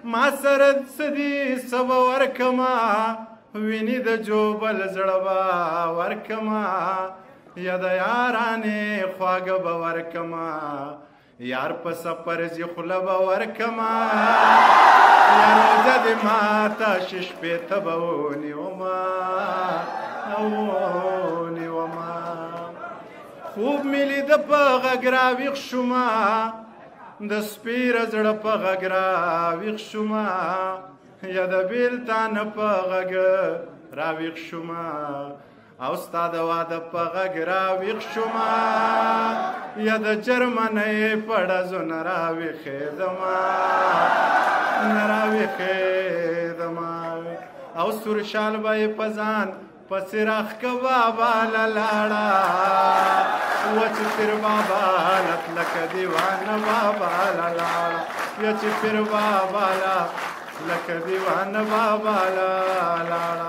ما سره څه دي څه به ورکما ویني د جوبل زړه به ورکما یا د یارانې خواږه به ورکما یار په سفر ځي خوله به ورکما یا روزه دې ماته شي شپېته به ونیومه خوب مې لیده په غږ راویښ شومه د سپیره زړه په غږ راویښ شومه یا د بیلتانه په غږ راویښ شومه او ستا د واده په غږ راویښ شومه یا د جرمنۍ په ډزو نه راویښېدمه نه راویښېدمه او سور شال به یې په ځان پسې راښکه بابا له لاړه و چې پیر بابا لکه دیوانه بابا له لاړه یا چې پیر بابا لکه دیوانه بابا له لاړه